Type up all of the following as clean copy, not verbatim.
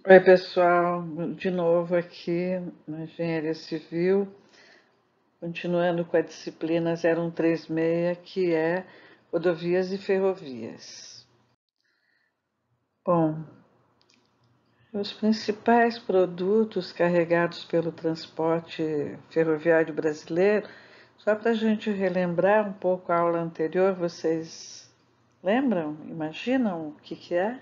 Oi, pessoal, de novo aqui na Engenharia Civil, continuando com a disciplina 0136, que é Rodovias e Ferrovias. Bom, os principais produtos carregados pelo transporte ferroviário brasileiro, só para a gente relembrar um pouco a aula anterior, vocês lembram? Imaginam o que é?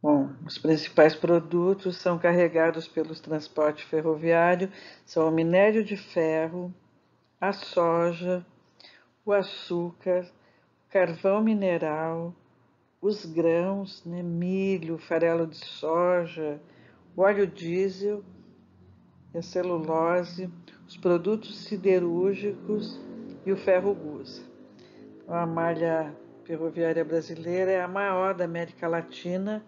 Bom, os principais produtos são carregados pelos transporte ferroviário, são o minério de ferro, a soja, o açúcar, o carvão mineral, os grãos, né, milho, farelo de soja, o óleo diesel, a celulose, os produtos siderúrgicos e o ferro-gusa. A malha ferroviária brasileira é a maior da América Latina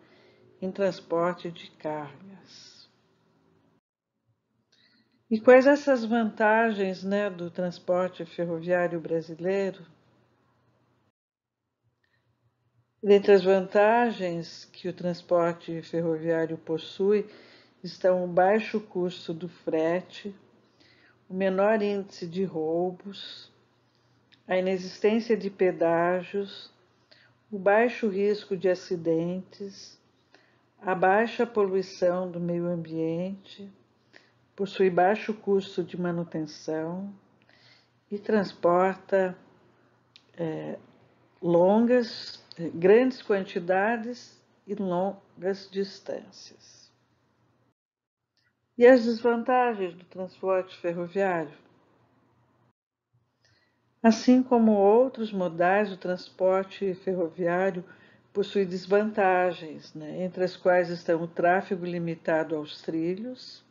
em transporte de cargas. E quais essas vantagens, né, do transporte ferroviário brasileiro? Dentre as vantagens que o transporte ferroviário possui estão o baixo custo do frete, o menor índice de roubos, a inexistência de pedágios, o baixo risco de acidentes, a baixa poluição do meio ambiente, possui baixo custo de manutenção e transporta grandes quantidades e longas distâncias. E as desvantagens do transporte ferroviário? Assim como outros modais, o transporte ferroviário possui desvantagens, né, entre as quais estão o tráfego limitado aos trilhos,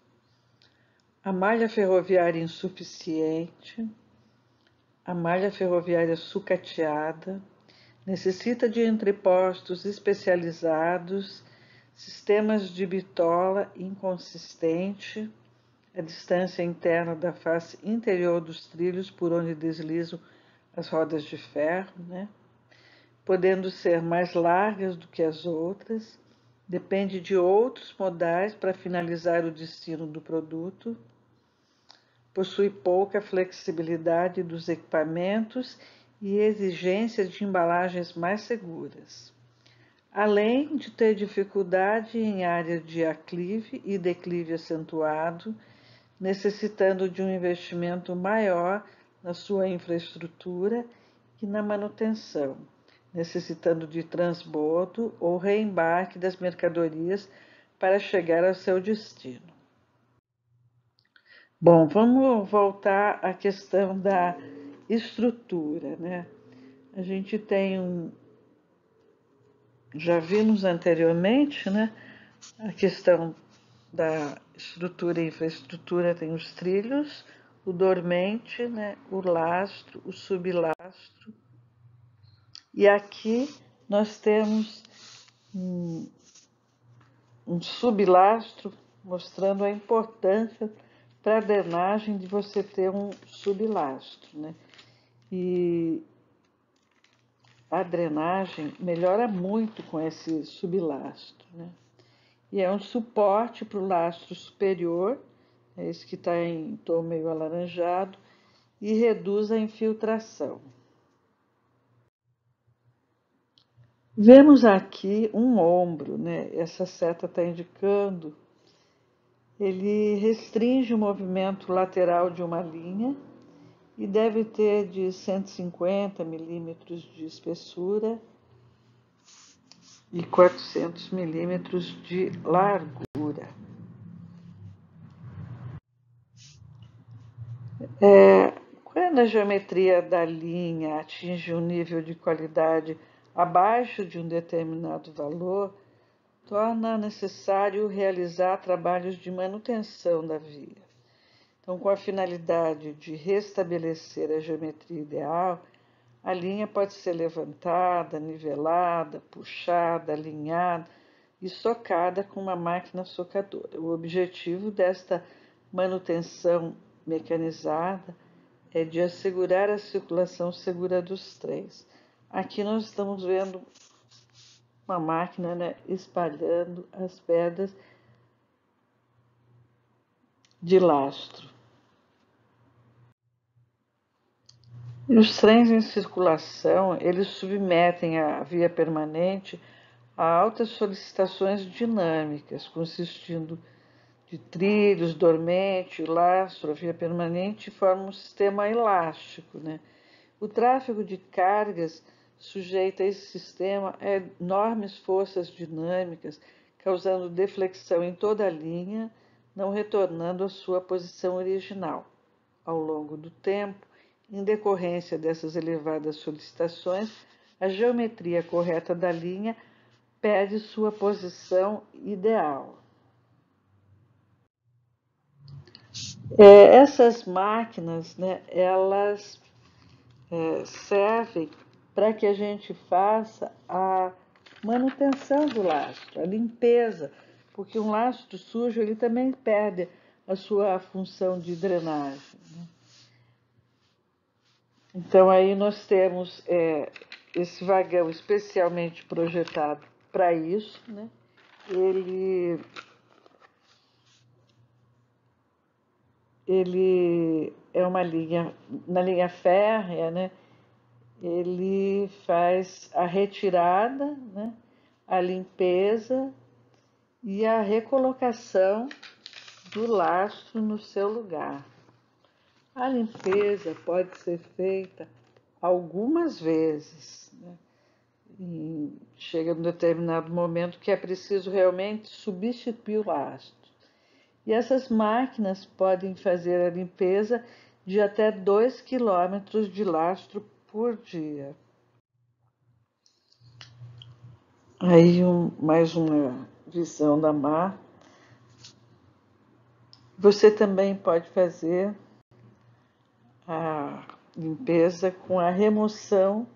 a malha ferroviária insuficiente, a malha ferroviária sucateada, necessita de entrepostos especializados, sistemas de bitola inconsistente, a distância interna da face interior dos trilhos por onde deslizam as rodas de ferro, né? Podendo ser mais largas do que as outras, depende de outros modais para finalizar o destino do produto, possui pouca flexibilidade dos equipamentos e exigências de embalagens mais seguras, além de ter dificuldade em áreas de aclive e declive acentuado, necessitando de um investimento maior na sua infraestrutura e na manutenção, necessitando de transbordo ou reembarque das mercadorias para chegar ao seu destino. Bom, vamos voltar à questão da estrutura, né? A gente tem já vimos anteriormente, né? A questão da estrutura e infraestrutura tem os trilhos, o dormente, né? O lastro, o sublastro. E aqui nós temos um sublastro mostrando a importância para a drenagem de você ter um sublastro, né? E a drenagem melhora muito com esse sublastro, né? E é um suporte para o lastro superior, é esse que está em tom meio alaranjado, e reduz a infiltração. Vemos aqui um ombro, né? Essa seta está indicando, ele restringe o movimento lateral de uma linha e deve ter de 150 milímetros de espessura e 400 milímetros de largura. Quando a geometria da linha atinge um nível de qualidade abaixo de um determinado valor, torna necessário realizar trabalhos de manutenção da via. Então, com a finalidade de restabelecer a geometria ideal, a linha pode ser levantada, nivelada, puxada, alinhada e socada com uma máquina socadora. O objetivo desta manutenção mecanizada é de assegurar a circulação segura dos trens. Aqui nós estamos vendo uma máquina, né, espalhando as pedras de lastro. E os trens em circulação, eles submetem a via permanente a altas solicitações dinâmicas, consistindo de trilhos, dormente, lastro, a via permanente, formam um sistema elástico, né? O tráfego de cargas sujeita esse sistema a enormes forças dinâmicas, causando deflexão em toda a linha, não retornando à sua posição original. Ao longo do tempo, em decorrência dessas elevadas solicitações, a geometria correta da linha perde sua posição ideal. Essas máquinas, né, elas servem para que a gente faça a manutenção do lastro, a limpeza, porque um lastro sujo ele também perde a sua função de drenagem, né? Então aí nós temos esse vagão especialmente projetado para isso, né? Ele ele é uma linha, na linha férrea, né? Ele faz a retirada, né? A limpeza e a recolocação do lastro no seu lugar. A limpeza pode ser feita algumas vezes, né? E chega um determinado momento que é preciso realmente substituir o lastro. E essas máquinas podem fazer a limpeza de até 2 quilômetros de lastro por dia. Aí mais uma visão da mar. Você também pode fazer a limpeza com a remoção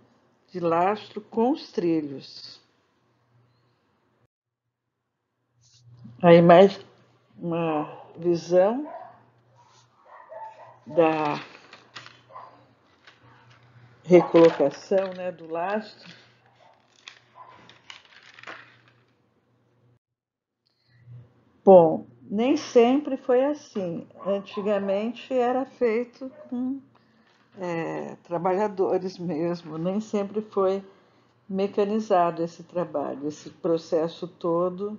de lastro com os trilhos. Aí mais uma visão da recolocação, né, do lastro. Bom, nem sempre foi assim. Antigamente era feito com trabalhadores mesmo, nem sempre foi mecanizado esse trabalho, esse processo todo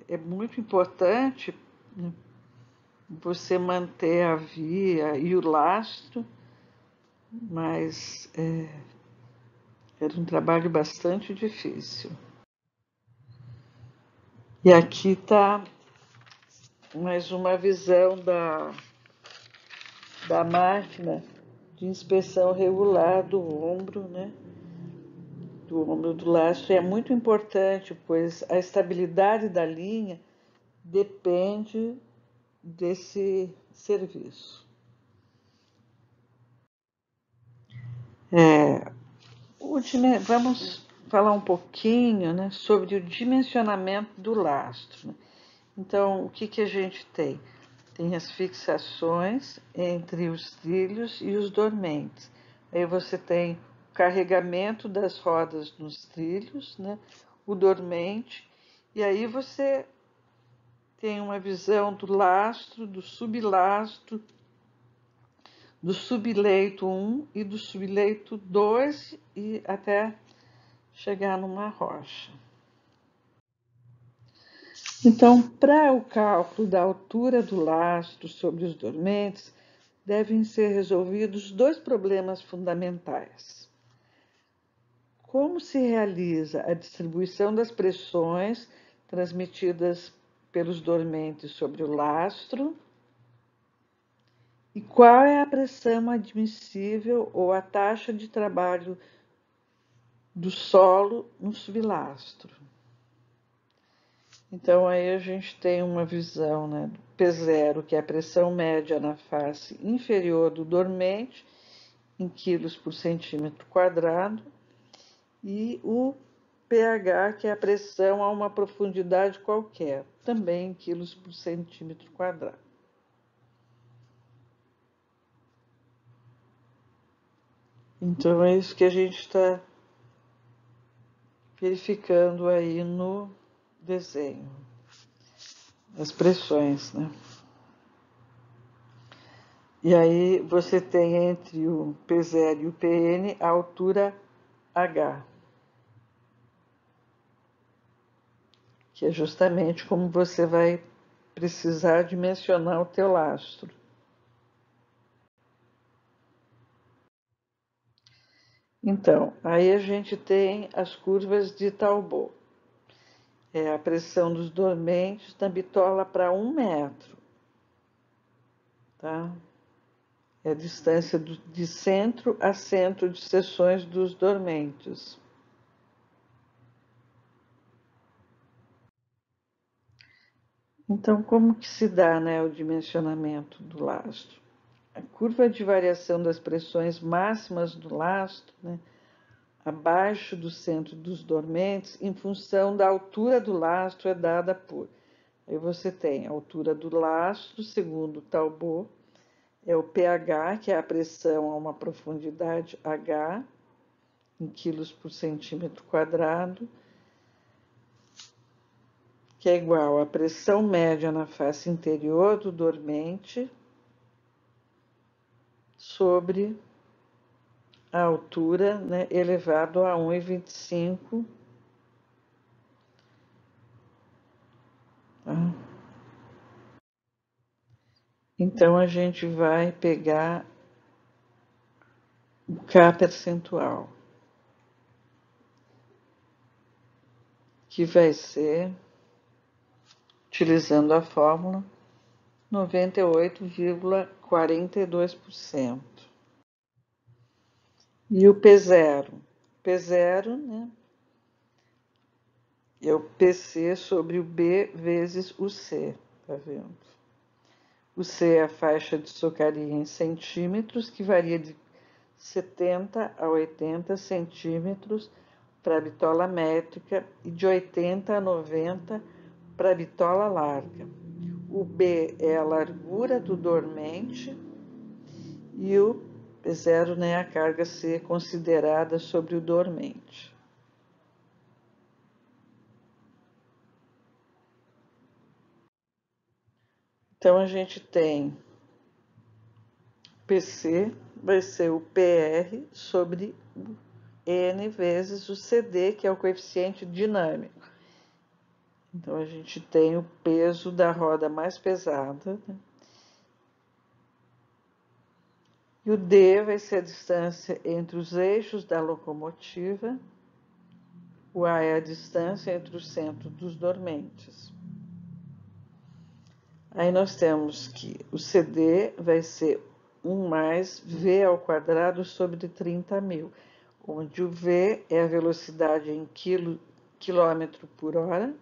é muito importante, né, você manter a via e o lastro, mas era um trabalho bastante difícil. E aqui está mais uma visão da máquina de inspeção regular do ombro, né? Do ombro do lastro. É muito importante, pois a estabilidade da linha depende desse serviço. Vamos falar um pouquinho, né, sobre o dimensionamento do lastro, né? Então, o que a gente tem? Tem as fixações entre os trilhos e os dormentes. Aí você tem o carregamento das rodas nos trilhos, né, o dormente, e aí você tem uma visão do lastro, do sublastro, do subleito 1 e do subleito 2 e até chegar numa rocha. Então, para o cálculo da altura do lastro sobre os dormentes, devem ser resolvidos dois problemas fundamentais. Como se realiza a distribuição das pressões transmitidas pelos dormentes sobre o lastro? E qual é a pressão admissível ou a taxa de trabalho do solo no sublastro? Então, aí a gente tem uma visão, né, do P0, que é a pressão média na face inferior do dormente, em quilos por centímetro quadrado, e o pH, que é a pressão a uma profundidade qualquer, também em quilos por centímetro quadrado. Então, é isso que a gente está verificando aí no desenho as pressões, né? E aí você tem entre o P0 e o PN a altura H, que é justamente como você vai precisar dimensionar o teu lastro. Então, aí a gente tem as curvas de Talbot. É a pressão dos dormentes na bitola para 1 metro, tá? É a distância de centro a centro de seções dos dormentes. Então, como que se dá, né, o dimensionamento do lastro? A curva de variação das pressões máximas do lastro, né, abaixo do centro dos dormentes, em função da altura do lastro, é dada por... Aí você tem a altura do lastro, segundo Talbot, é o pH, que é a pressão a uma profundidade H, em quilos por centímetro quadrado, que é igual à pressão média na face interior do dormente sobre a altura, né, elevado a 1,25. Tá? Então, a gente vai pegar o K percentual, que vai ser, utilizando a fórmula, 98,42%. E o P0? P0, né, é o PC sobre o B vezes o C, tá vendo? O C é a faixa de Socaria em centímetros, que varia de 70 a 80 centímetros para a bitola métrica e de 80 a 90 para a bitola larga. O B é a largura do dormente e o P0, né, a carga a ser considerada sobre o dormente. Então, a gente tem PC, vai ser o PR sobre o N vezes o CD, que é o coeficiente dinâmico. Então, a gente tem o peso da roda mais pesada, né? E o D vai ser a distância entre os eixos da locomotiva. O A é a distância entre o centro dos dormentes. Aí nós temos que o CD vai ser 1 mais V ao quadrado sobre 30.000, onde o V é a velocidade em quilômetro por hora.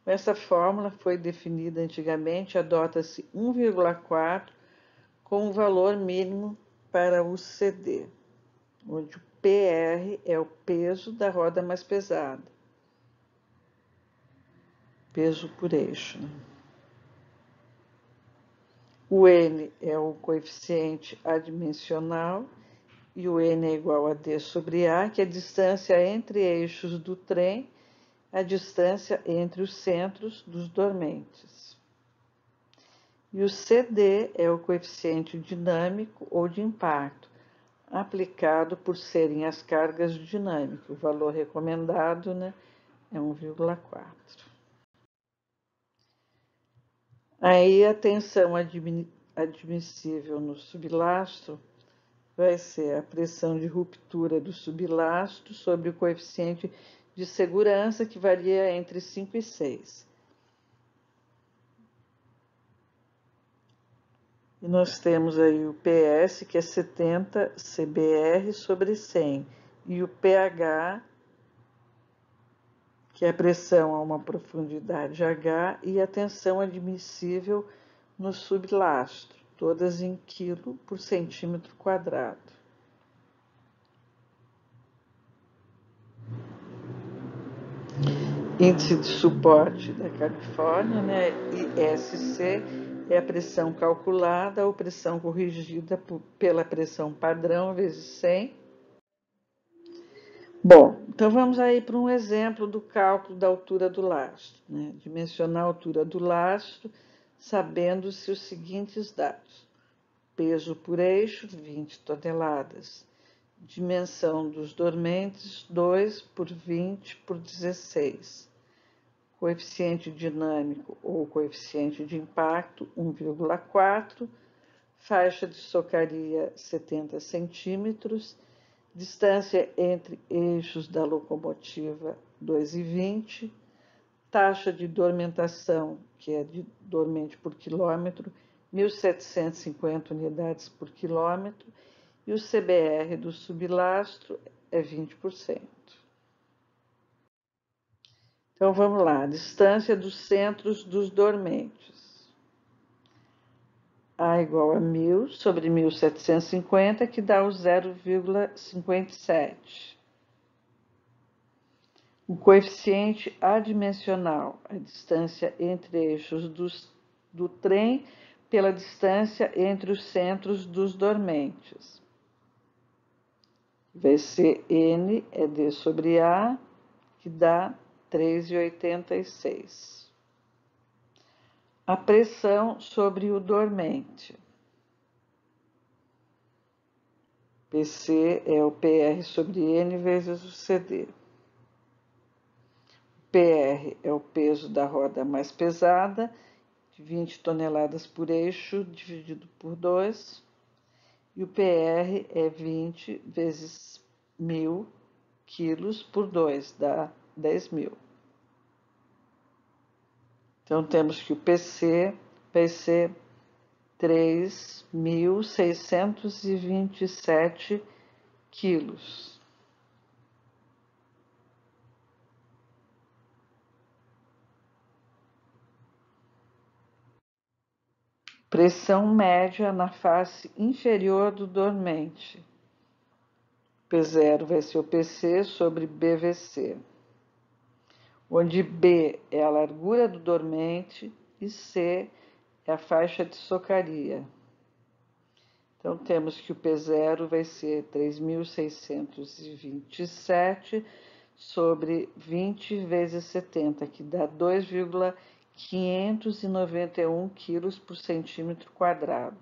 Essa fórmula foi definida antigamente, adota-se 1,4 como valor mínimo para o CD, onde o PR é o peso da roda mais pesada, peso por eixo, né? O N é o coeficiente adimensional e o N é igual a D sobre A, que é a distância entre eixos do trem, a distância entre os centros dos dormentes. E o CD é o coeficiente dinâmico ou de impacto, aplicado por serem as cargas dinâmicas. O valor recomendado, né, é 1,4. Aí a tensão admissível no sublastro vai ser a pressão de ruptura do sublastro sobre o coeficiente de segurança, que varia entre 5 e 6. E nós temos aí o PS, que é 70 CBR sobre 100, e o pH, que é a pressão a uma profundidade H, e a tensão admissível no sublastro, todas em quilo por centímetro quadrado. Índice de suporte da Califórnia, né, ISC, é a pressão calculada ou pressão corrigida pela pressão padrão vezes 100. Bom, Então, vamos aí para um exemplo do cálculo da altura do lastro, né? Dimensionar a altura do lastro, sabendo-se os seguintes dados. Peso por eixo, 20 toneladas. Dimensão dos dormentes, 2 por 20 por 16. Coeficiente dinâmico ou coeficiente de impacto, 1,4. Faixa de socaria, 70 centímetros. Distância entre eixos da locomotiva, 2,20. Taxa de dormentação, que é de dormente por quilômetro, 1.750 unidades por quilômetro. E o CBR do sublastro é 20%. Então, vamos lá. Distância dos centros dos dormentes. A igual a 1.000 sobre 1.750, que dá o 0,57. O coeficiente adimensional, a distância entre eixos do trem pela distância entre os centros dos dormentes. Vai ser N é D sobre A, que dá 3,86. A pressão sobre o dormente. PC é o PR sobre N vezes o CD. O PR é o peso da roda mais pesada, de 20 toneladas por eixo, dividido por 2. E o PR é 20 vezes 1.000 quilos por 2, dá 10.000. Então, temos que o PC vai ser 3.627 quilos. Pressão média na face inferior do dormente. P0 vai ser o PC sobre BVC, onde B é a largura do dormente e C é a faixa de socaria. Então, temos que o P0 vai ser 3.627 sobre 20 vezes 70, que dá 2,591 quilos por centímetro quadrado.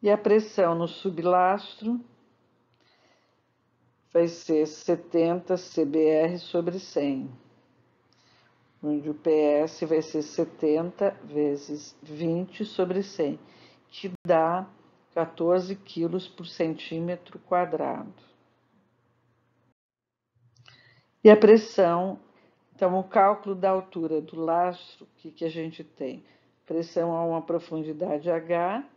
E a pressão no sublastro vai ser 70 CBR sobre 100, onde o PS vai ser 70 vezes 20 sobre 100, que dá 14 quilos por centímetro quadrado. E a pressão, então o cálculo da altura do lastro, o que a gente tem? Pressão a uma profundidade H,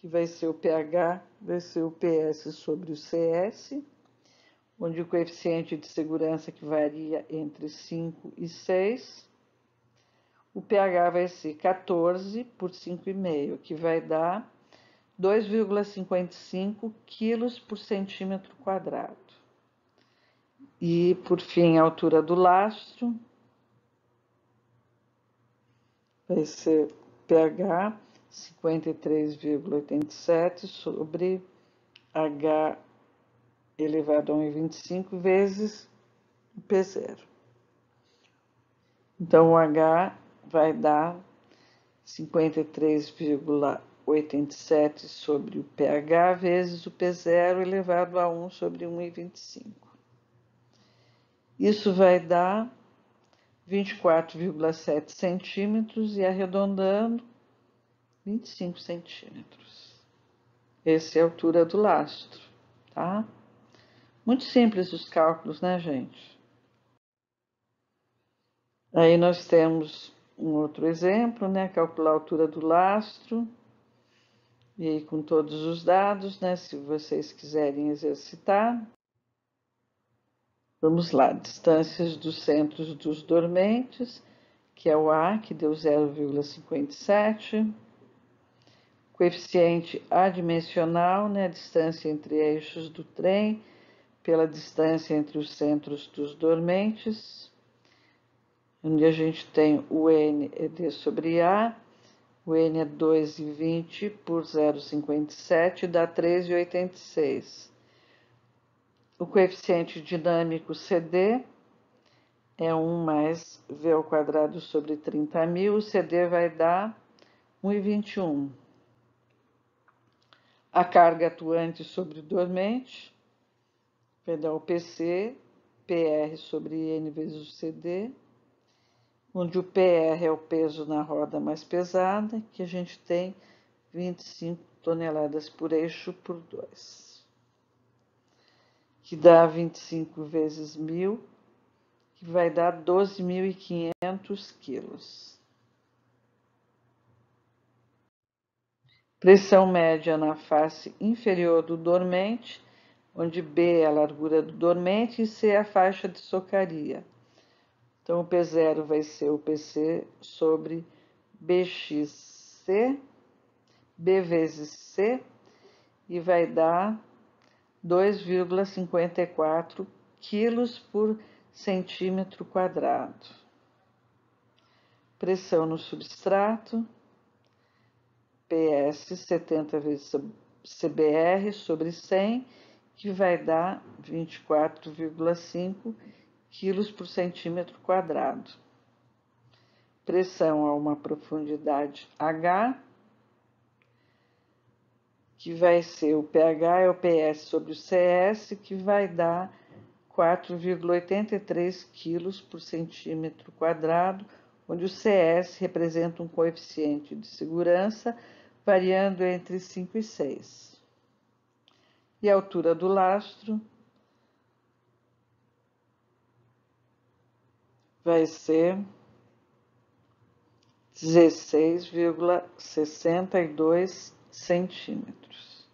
que vai ser o pH, vai ser o PS sobre o CS, onde o coeficiente de segurança que varia entre 5 e 6. O pH vai ser 14 por 5,5, que vai dar 2,55 quilos por centímetro quadrado. E, por fim, a altura do lastro vai ser pH 53,87 sobre H elevado a 1,25 vezes o P0. Então, o H vai dar 53,87 sobre o pH vezes o P0 elevado a 1 sobre 1,25. Isso vai dar 24,7 centímetros e, arredondando, 25 centímetros. Essa é a altura do lastro, tá? Muito simples os cálculos, né, gente? Aí nós temos um outro exemplo, né? Calcular a altura do lastro. E aí com todos os dados, né? Se vocês quiserem exercitar. Vamos lá, distâncias dos centros dos dormentes, que é o A, que deu 0,57. Coeficiente adimensional, né? A distância entre eixos do trem, pela distância entre os centros dos dormentes, onde a gente tem o N é D sobre A, o N é 2,20 por 0,57, dá 3,86. O coeficiente dinâmico CD é 1 mais V ao quadrado sobre 30.000. O CD vai dar 1,21. A carga atuante sobre o dormente vai dar o PC, PR sobre N vezes o CD, onde o PR é o peso na roda mais pesada, que a gente tem 25 toneladas por eixo por 2, que dá 25 vezes 1.000, que vai dar 12.500 quilos. Pressão média na face inferior do dormente, onde B é a largura do dormente e C é a faixa de socaria. Então, o P0 vai ser o PC sobre BXC, B vezes C, e vai dar 2,54 quilos por centímetro quadrado. Pressão no substrato, PS 70 vezes CBR sobre 100, que vai dar 24,5 quilos por centímetro quadrado. Pressão a uma profundidade H, que vai ser o pH é o PS sobre o CS, que vai dar 4,83 quilos por centímetro quadrado, onde o CS representa um coeficiente de segurança variando entre 5 e 6. E a altura do lastro vai ser 16,62 centímetros.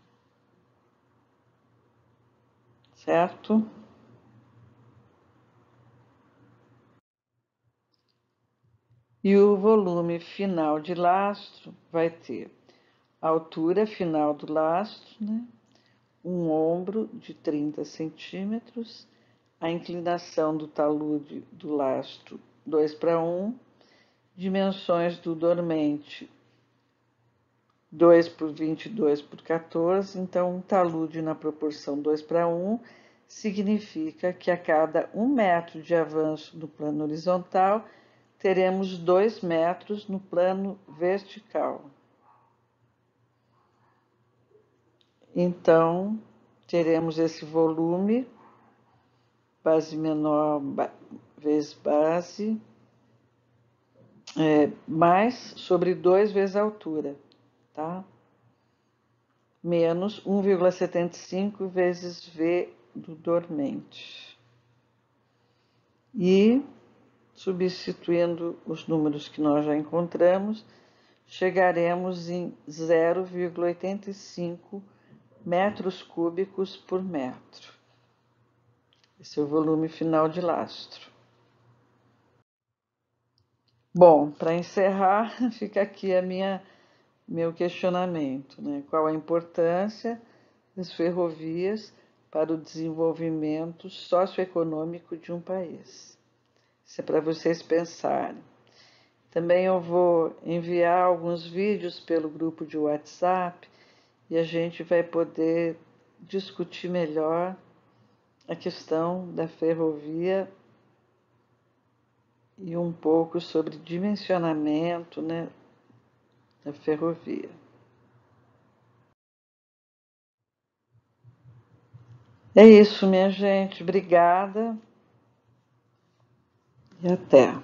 Certo? E o volume final de lastro vai ter a altura final do lastro, né? Um ombro de 30 centímetros, a inclinação do talude do lastro 2:1, dimensões do dormente 2 por 22 por 14, então um talude na proporção 2:1 significa que a cada 1 metro de avanço no plano horizontal, teremos 2 metros no plano vertical. Então, teremos esse volume, base menor vezes base, mais sobre 2 vezes a altura, tá? Menos 1,75 vezes V do dormente. E, substituindo os números que nós já encontramos, chegaremos em 0,85 metros cúbicos por metro. Esse é o volume final de lastro. Bom, para encerrar, fica aqui meu questionamento, né? Qual a importância das ferrovias para o desenvolvimento socioeconômico de um país? Isso é para vocês pensarem. Também eu vou enviar alguns vídeos pelo grupo de WhatsApp e a gente vai poder discutir melhor a questão da ferrovia e um pouco sobre dimensionamento, né, da ferrovia. É isso, minha gente. Obrigada e até.